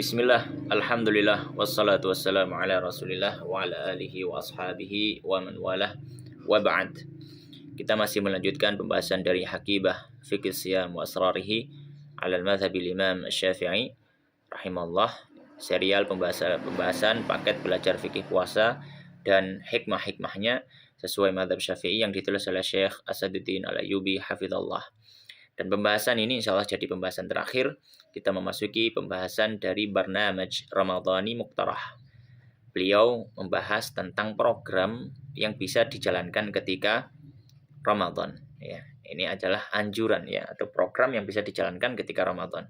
Bismillah, alhamdulillah, wassalatu wassalamu ala rasulillah wa ala alihi wa ashabihi wa man walah wa ba'd. Kita masih melanjutkan pembahasan dari Haqibah Fiqh Siyam wa Asrarihi ala al-madhhabil Imam Syafi'i rahimahullah. Serial pembahasan paket belajar fikih puasa dan hikmah-hikmahnya sesuai madhab Syafi'i yang ditulis oleh Syekh Asaduddin Al-Ayyubi hafizallah. Dan pembahasan ini insya Allah jadi pembahasan terakhir. Kita memasuki pembahasan dari Barnamaj Ramadhani Muqtarah. Beliau membahas tentang program yang bisa dijalankan ketika Ramadan. Ya, ini adalah anjuran ya atau program yang bisa dijalankan ketika Ramadan.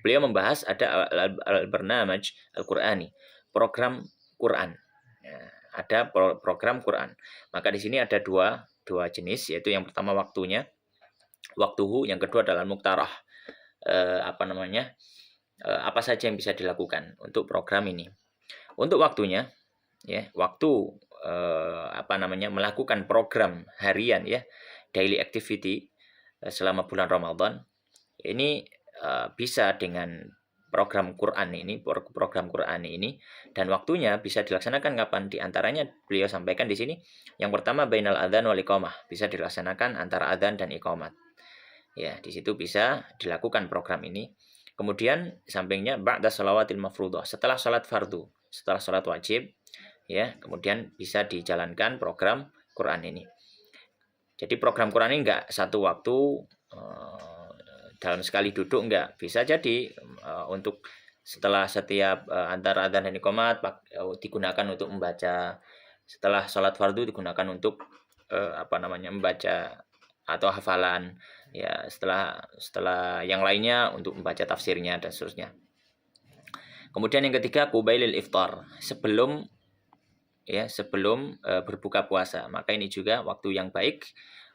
Beliau membahas ada Al-Barnamaj Al-Qur'ani, program Quran. Ya, ada program Quran. Maka di sini ada dua jenis, yaitu yang pertama waktunya. Waktuhu, yang kedua adalah muktarah. Apa saja yang bisa dilakukan untuk program ini. Untuk waktunya, ya, waktu melakukan program harian ya, daily activity selama bulan Ramadan ini bisa dengan program Quran ini, dan waktunya bisa dilaksanakan kapan? Di antaranya beliau sampaikan di sini. Yang pertama bainal adzan wal iqamah, bisa dilaksanakan antara adzan dan iqamat. Ya, di situ bisa dilakukan program ini. Kemudian sampingnya ba'da shalawatil mafruḍah, setelah salat fardu, setelah salat wajib, ya, kemudian bisa dijalankan program Quran ini. Jadi program Quran ini enggak satu waktu dalam sekali duduk, enggak. Bisa jadi untuk setelah setiap antara adzan dan iqamat digunakan untuk membaca, setelah salat fardu digunakan untuk membaca atau hafalan, ya, setelah yang lainnya untuk membaca tafsirnya dan seterusnya. Kemudian yang ketiga qubailil iftar, sebelum berbuka puasa, maka ini juga waktu yang baik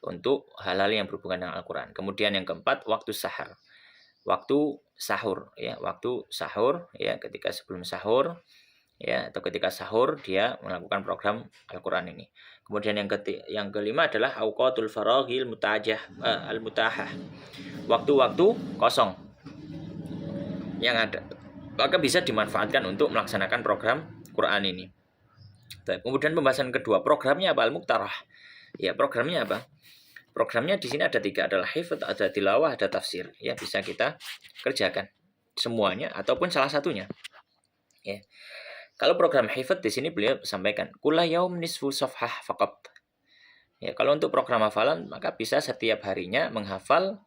untuk hal-hal yang berhubungan dengan Al-Qur'an. Kemudian yang keempat waktu sahur, ya, ketika sebelum sahur, ya, atau ketika sahur dia melakukan program Al-Qur'an ini. Kemudian yang kelima adalah auqatul faraghil al-mutahah, waktu-waktu kosong yang ada, maka bisa dimanfaatkan untuk melaksanakan program Quran ini. Kemudian pembahasan kedua, programnya apa? Al-Muqtarah. Ya, programnya apa? Programnya di sini ada 3, adalah hifdz, ada tilawah, ada tafsir. Ya, bisa kita kerjakan semuanya ataupun salah satunya. Ya. Kalau program hifdz di sini beliau sampaikan kulla yaum nisfu safhah faqat. Ya, kalau untuk program hafalan maka bisa setiap harinya menghafal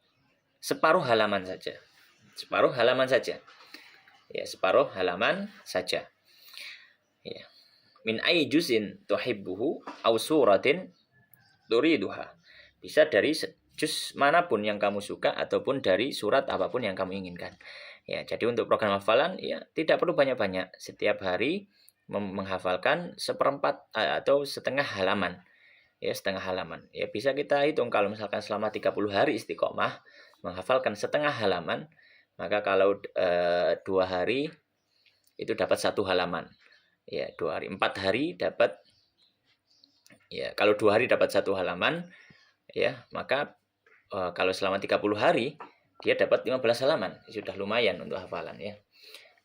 separuh halaman saja. Separuh halaman saja. Ya, separuh halaman saja. Ya. Min ayyi juzin tuhibbuhu aw suratin turiduha. Bisa dari juz manapun yang kamu suka ataupun dari surat apapun yang kamu inginkan. Ya, jadi untuk program hafalan ya tidak perlu banyak-banyak. Setiap hari menghafalkan seperempat atau setengah halaman. Ya, setengah halaman. Ya, bisa kita hitung kalau misalkan selama 30 hari istiqomah menghafalkan setengah halaman, maka kalau 2 hari itu dapat 1 halaman. Ya, 2 hari, 4 hari dapat, ya, kalau 2 hari dapat 1 halaman, ya, maka kalau selama 30 hari dia dapat 15 halaman, sudah lumayan untuk hafalan ya.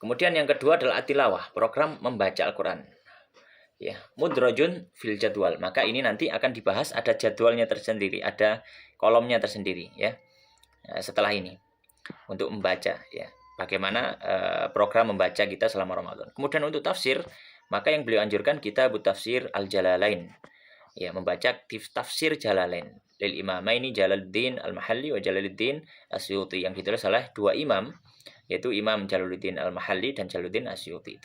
Kemudian yang kedua adalah at-tilawah, program membaca Al-Qur'an. Ya, mudrajun fil jadwal. Maka ini nanti akan dibahas, ada jadwalnya tersendiri, ada kolomnya tersendiri ya. Setelah ini untuk membaca ya. Bagaimana program membaca kita selama Ramadan. Kemudian untuk tafsir, maka yang beliau anjurkan kita tafsir Al-Jalalain. Ya, membaca tafsir Jalalain. Lil Imamaini Jalaluddin Al-Mahalli wa Jalaluddin Asyuti, yang ditulis oleh 2 imam, yaitu Imam Jalaluddin Al-Mahalli dan Jalaluddin Asyuti.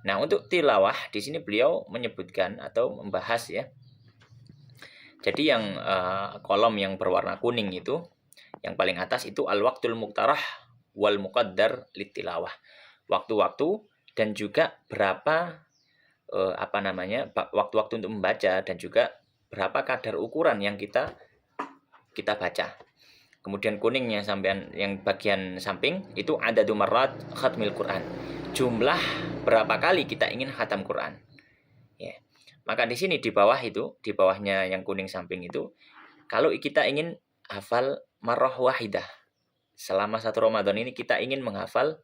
Nah, untuk tilawah di sini beliau menyebutkan atau membahas ya. Jadi yang kolom yang berwarna kuning itu, yang paling atas itu al-waqtul muqtarah wal muqaddar litilawah. Waktu-waktu dan juga berapa waktu-waktu untuk membaca, dan juga berapa kadar ukuran yang kita baca. Kemudian kuningnya sampean yang bagian samping itu adadu marrat khatmil Quran. Jumlah berapa kali kita ingin khatam Quran. Ya. Maka di sini di bawah itu, di bawahnya yang kuning samping itu, kalau kita ingin hafal marrah wahidah selama 1 Ramadan ini, kita ingin menghafal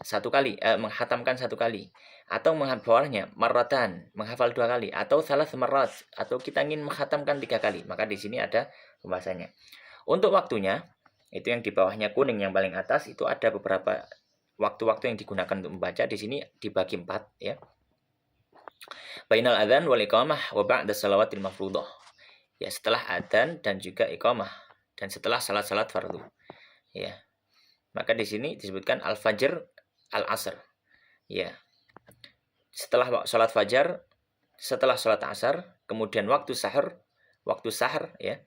satu kali, menghatamkan satu kali, atau menghafalnya marratan, menghafal 2 kali, atau salah semerat, atau kita ingin menghatamkan 3 kali, maka di sini ada pembahasannya. Untuk waktunya, itu yang di bawahnya kuning yang paling atas, itu ada beberapa waktu-waktu yang digunakan untuk membaca. Di sini dibagi 4 ya. Bainal adzan wal iqamah wa ba'da shalawatil mafruḍah. Ya, setelah adzan dan juga iqamah, dan setelah salat-salat fardu. Ya. Maka di sini disebutkan al-fajr, al-asr. Ya. Setelah salat fajar, setelah salat asar, kemudian waktu sahur ya.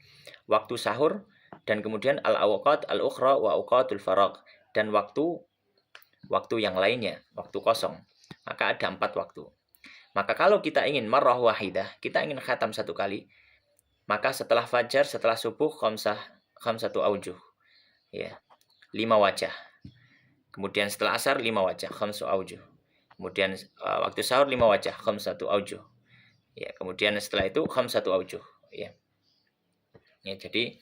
Waktu sahur, dan kemudian al-awqat al-ukhra wa awqatul faragh, dan waktu yang lainnya, waktu kosong. Maka ada 4 waktu. Maka kalau kita ingin marrah wahidah, kita ingin khatam 1 kali, maka setelah fajar, setelah subuh, khamsatu aujuh. Ya. 5 wajah. Kemudian setelah asar 5 wajah, khamsu aujuh. Kemudian waktu sahur 5 wajah, khamsatu aujuh. Ya, kemudian setelah itu khamsatu aujuh, ya. Ya, jadi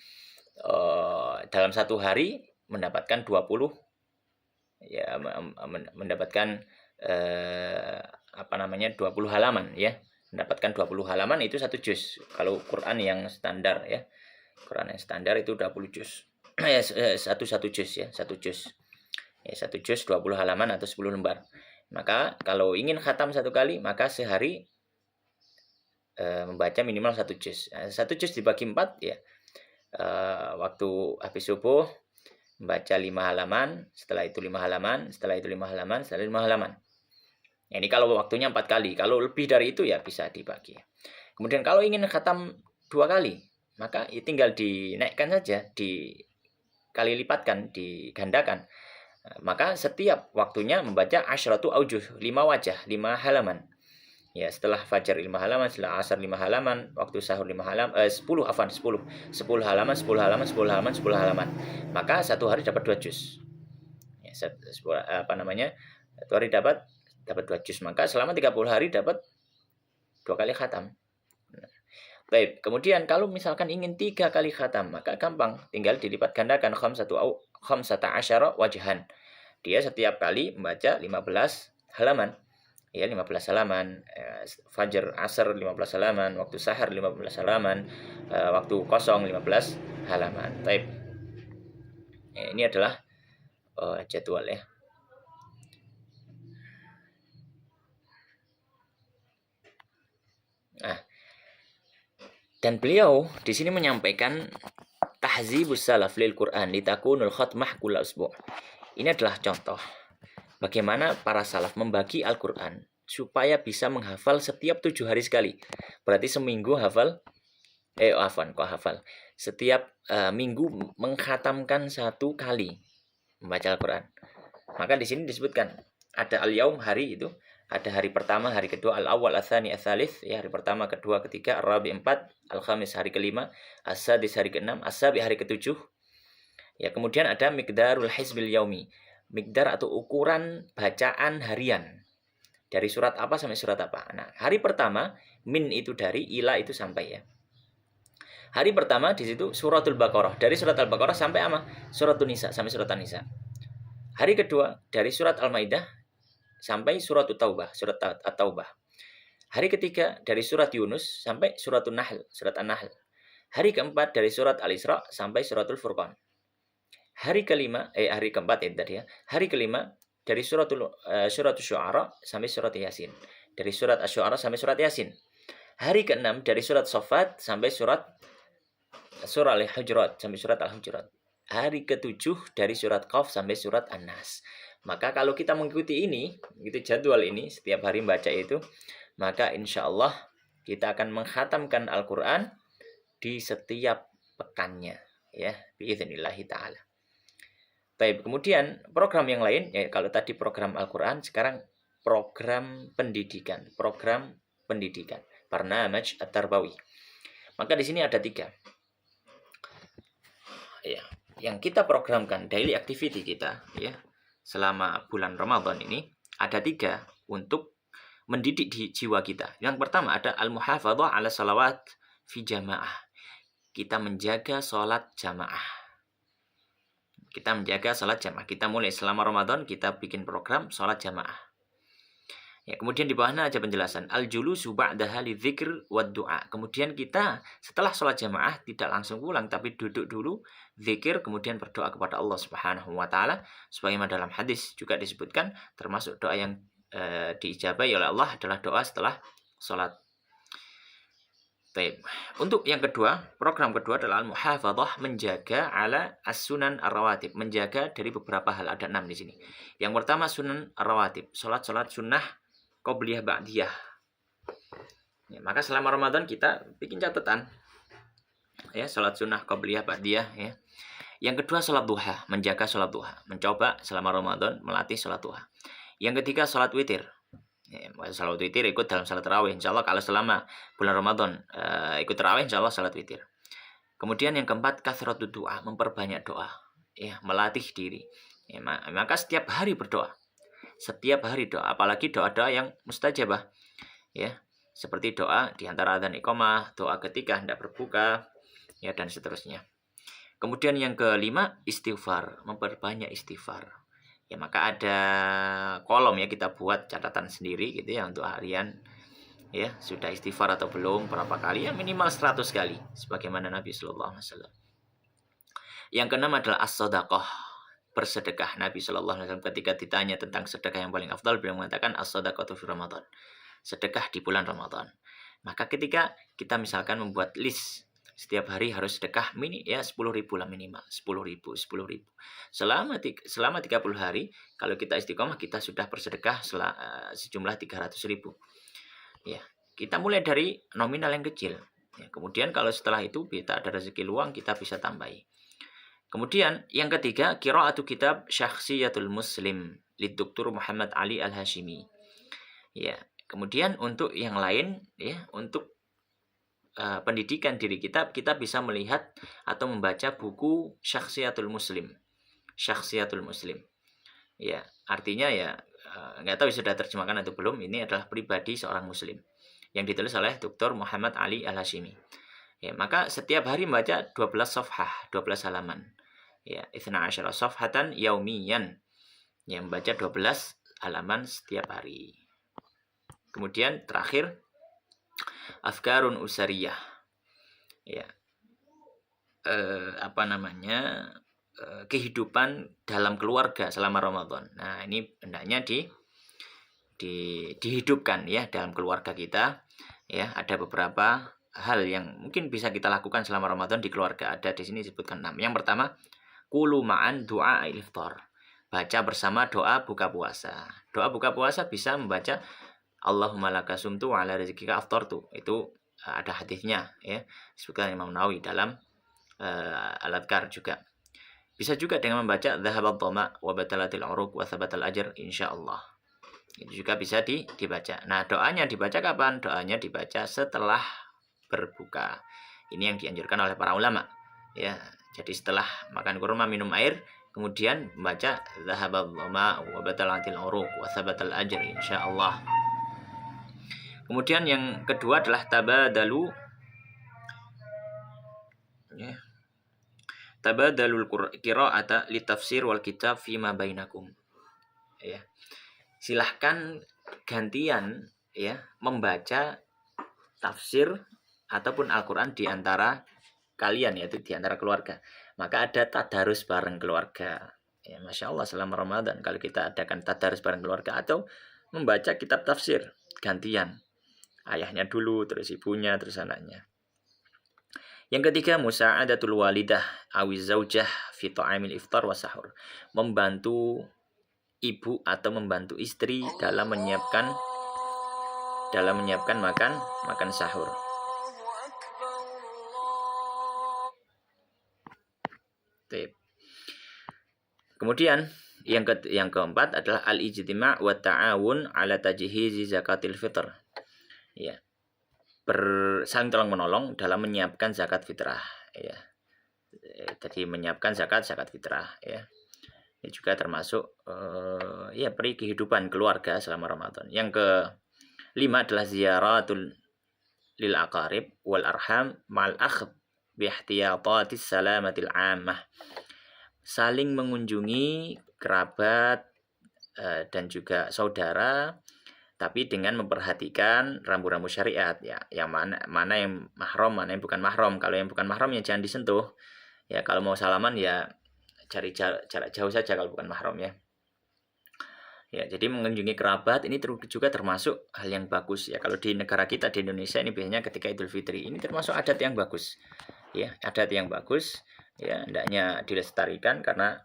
dalam 1 hari mendapatkan 20, ya, mendapatkan 20 halaman ya. Mendapatkan 20 halaman itu 1 juz. Kalau Quran yang standar ya. Quran yang standar itu 20 juz. Ya, satu juz ya, 1 juz. Ya, 1 juz 20 halaman atau 10 lembar. Maka kalau ingin khatam 1 kali, maka sehari membaca minimal 1 juz. 1 juz dibagi 4 ya. Waktu habis subuh membaca 5 halaman, setelah itu 5 halaman, setelah itu 5 halaman, setelah 5 halaman. Ya, ini kalau waktunya 4 kali. Kalau lebih dari itu ya bisa dibagi. Kemudian kalau ingin khatam 2 kali, maka ya tinggal dinaikkan saja, dikali lipatkan, digandakan. Maka setiap waktunya membaca asyratu aujuh, 5 wajah, 5 halaman. Ya, setelah fajar 5 halaman, setelah asar 5 halaman, waktu sahur 5 halaman, 10 halaman, 10 halaman, 10 halaman, 10 halaman. Maka 1 hari dapat 2 juz. Ya, 1 hari dapat 2 juz. Maka selama 30 hari dapat 2 kali khatam. Baik, kemudian kalau misalkan ingin 3 kali khatam, maka gampang, tinggal dilipat gandakan khamsata asyara wajhan. Dia setiap kali membaca 15 halaman. Ya, 15 halaman, fajar asar 15 halaman, waktu sahar 15 halaman, waktu kosong 15 halaman. Baik. Ini adalah jadwal ya. Nah, dan beliau di sini menyampaikan tahzibus salaf lil Quran litakunul khatmah kulla usbu'. Ini adalah contoh bagaimana para salaf membagi Al-Quran supaya bisa menghafal setiap 7 hari sekali. Berarti seminggu hafal. Setiap minggu mengkhatamkan 1 kali membaca Al-Quran. Maka di sini disebutkan ada al-yaum, hari itu. Ada hari pertama, hari kedua, al-awwal, al-thani, al-thalith. Ya, hari pertama, kedua, ketiga, ar-rabi 4, al-khamis hari kelima, as-sadis hari ke-6, as-sabi hari ke-7. Ya, kemudian ada miqdarul hizbil yaumi. Miqdar atau ukuran bacaan harian. Dari surat apa sampai surat apa. Nah, hari pertama, min itu dari, ila itu sampai ya. Hari pertama di situ suratul Baqarah. Dari surat Al-Baqarah sampai apa? Suratul Nisa, sampai surat An-Nisa. Hari kedua, dari surat Al-Maidah sampai surat Taubah, surat At-Taubah. Hari ketiga, dari surat Yunus sampai surat An-Nahl, surat An-Nahl. Hari keempat, dari surat Al-Isra sampai suratul Furqan. Hari keempat ya tadi ya. Hari kelima dari surat Syu'ara sampai surat Yasin. Dari surat Asy-Syu'ara sampai surat Yasin. Hari keenam dari surat Shaffat sampai surah Al-Hujurat sampai surat Al-Hujurat. Hari ketujuh dari surat Qaf sampai surat An-Nas. Maka kalau kita mengikuti ini, gitu jadwal ini setiap hari membaca itu, maka insya Allah kita akan menghatamkan Al-Quran di setiap pekannya, ya, biidznillahi ta'ala. Baik, kemudian program yang lain, ya kalau tadi program Al-Quran, sekarang program pendidikan, Barnamaj At-Tarbawi. Maka di sini ada 3. Ya, yang kita programkan daily activity kita, ya, selama bulan Ramadan ini ada 3 untuk mendidik di jiwa kita. Yang pertama ada al-muhafadzah ala salawat fi jamaah. Kita menjaga sholat jamaah. Kita menjaga sholat jamaah. Kita mulai selama Ramadan kita bikin program sholat jamaah. Ya, kemudian di bawahnya ada penjelasan al-julusu ba'daha lidzikr wad du'a. Kemudian kita setelah sholat jamaah tidak langsung pulang tapi duduk dulu, zikir, kemudian berdoa kepada Allah Subhanahu wa taala. Sebagaimana dalam hadis juga disebutkan termasuk doa yang diijabahi oleh Allah adalah doa setelah sholat. Baik. Untuk yang kedua, program kedua adalah al-muhafadzah, menjaga ala as-sunan ar-rawatib, menjaga dari beberapa hal, ada 6 di sini. Yang pertama sunan ar-rawatib, salat-salat sunnah qobliyah ba'diyah. Ya, maka selama Ramadan kita bikin catatan. Ya, salat sunnah qobliyah ba'diyah ya. Yang kedua salat duha, menjaga salat duha, mencoba selama Ramadan melatih salat duha. Yang ketiga salat witir. Ya, salat witir ikut dalam salat tarawih. Insyaallah kalau selama bulan Ramadan ikut tarawih, insyaallah salat witir. Kemudian yang keempat kathratud doa, memperbanyak doa. Ya, melatih diri. Ya, maka setiap hari berdoa. Setiap hari doa, apalagi doa-doa yang mustajabah. Ya, seperti doa di antara adzan iqamah, doa ketika hendak berbuka, ya dan seterusnya. Kemudian yang kelima istighfar, memperbanyak istighfar. Ya, maka ada kolom ya, kita buat catatan sendiri gitu ya untuk harian. Ya, sudah istighfar atau belum, berapa kali? Ya minimal 100 kali sebagaimana Nabi sallallahu alaihi wasallam. Yang keenam adalah as-shadaqah, bersedekah. Nabi sallallahu alaihi wasallam ketika ditanya tentang sedekah yang paling afdal, beliau mengatakan as-shadaqatu fi Ramadan. Sedekah di bulan Ramadan. Maka ketika kita misalkan membuat list setiap hari harus sedekah ya 10.000 lah minimal, 10.000. Selama 30 hari kalau kita istiqomah kita sudah bersedekah sejumlah 300.000. Ya, kita mulai dari nominal yang kecil. Ya, kemudian kalau setelah itu kita ada rezeki luang kita bisa tambahi. Kemudian yang ketiga qiraatu kitab Syakhsiyatul Muslim lidoktor Muhammad Ali Al-Hashimi. Ya, kemudian untuk yang lain ya, untuk pendidikan diri kita bisa melihat atau membaca buku Syakhsiyatul Muslim. Syakhsiyatul Muslim. Ya, artinya ya nggak tahu sudah terjemahkan atau belum, ini adalah pribadi seorang muslim yang ditulis oleh Dr. Muhammad Ali Al-Hashimi. Ya, maka setiap hari membaca 12 safhah, 12 halaman. Ya, 12 safhatan yaumiyan. Yang membaca 12 halaman setiap hari. Kemudian terakhir afkarun usariyah. Ya. Kehidupan dalam keluarga selama Ramadan. Nah, ini hendaknya dihidupkan ya dalam keluarga kita. Ya, ada beberapa hal yang mungkin bisa kita lakukan selama Ramadan di keluarga. Ada di sini disebutkan 6. Yang pertama, qulu ma'an du'a iftar. Baca bersama doa buka puasa. Doa buka puasa bisa membaca Allahumma laka sumtu wa ala rizqika aftartu. Itu ada hadisnya ya. Disebutkan Imam Nawawi dalam Al-Adhkar juga. Bisa juga dengan membaca dhahabat dhama wa batalatil uruq wa thabatal ajr insyaallah. Itu juga bisa dibaca. Nah, doanya dibaca kapan? Doanya dibaca setelah berbuka. Ini yang dianjurkan oleh para ulama. Ya, jadi setelah makan kurma minum air, kemudian membaca dhahabat dhama wa batalatil uruq wa thabatal ajr insyaallah. Kemudian yang kedua adalah tabadalu ya. Tabadalul qira'ata litafsir wal kitab fima bainakum. Ya. Silahkan gantian ya membaca tafsir ataupun Al-Qur'an di antara kalian, yaitu di antara keluarga. Maka ada tadarus bareng keluarga. Ya, Masya Allah selama Ramadan kalau kita adakan tadarus bareng keluarga atau membaca kitab tafsir gantian. Ayahnya dulu, terus ibunya, terus anaknya. Yang ketiga, musa'adatul walidah awiz zaujah fi ta'amil iftar wa sahur. Membantu ibu atau membantu istri dalam menyiapkan makan sahur. Kemudian yang keempat adalah al-ijtima' wa ta'awun ala tajhizi zakatil fitr. Ya. Saling tolong menolong dalam menyiapkan zakat fitrah ya. Jadi menyiapkan zakat fitrah ya. Ini juga termasuk ya peri kehidupan keluarga selama Ramadan. Yang kelima adalah ziyaratul lil aqarib wal arham ma'al akhd bi ihtiyatatis salamatil ammah. saling mengunjungi kerabat dan juga saudara, tapi dengan memperhatikan rambu-rambu syariat ya, yang mana yang mahram, mana yang bukan mahram. Kalau yang bukan mahram ya jangan disentuh. Ya kalau mau salaman ya cari jarak jauh saja kalau bukan mahram ya. Ya, jadi mengunjungi kerabat ini juga termasuk hal yang bagus ya. Kalau di negara kita di Indonesia ini biasanya ketika Idul Fitri ini termasuk adat yang bagus. Ya, adat yang bagus ya, hendaknya dilestarikan karena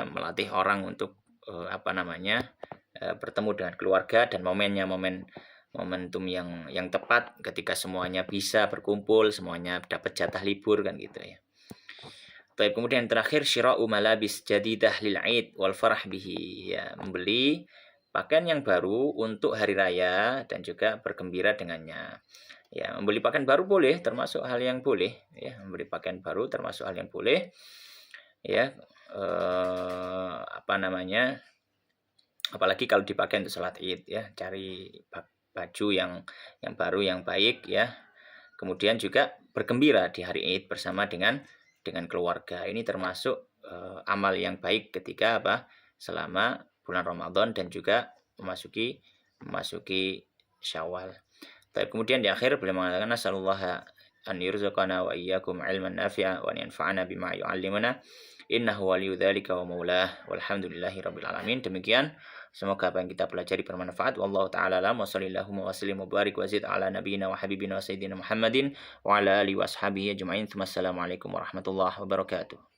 melatih orang untuk bertemu dengan keluarga dan momentum yang tepat ketika semuanya bisa berkumpul, semuanya dapat jatah libur kan gitu ya. Baik, kemudian terakhir syira'u malabis jadidah lil 'id wal farah bihi, ya, membeli pakaian yang baru untuk hari raya dan juga bergembira dengannya. Ya, membeli pakaian baru boleh, termasuk hal yang boleh ya, membeli pakaian baru termasuk hal yang boleh. Ya, apalagi kalau dipakai untuk salat Id ya, cari baju yang baru yang baik ya. Kemudian juga bergembira di hari Id bersama dengan keluarga. Ini termasuk amal yang baik ketika selama bulan Ramadan dan juga memasuki Syawal. Tapi kemudian di akhir beliau mengatakan nasallallahu an yurzuqana wa iyyakum ilman nafi'a wa an yanfa'ana bima yu'allimuna innahu waliyyu dzalika wa maulah walhamdulillahi rabbil alamin. Demikian, semoga apa yang kita pelajari bermanfaat. Wallahu taala alam wa sallallahu wa sallim wa barik wa zid ala nabiyyina wa habibina wa sayyidina Muhammadin wa ala alihi wa ashabihi ajma'in. Assalamualaikum warahmatullahi wabarakatuh.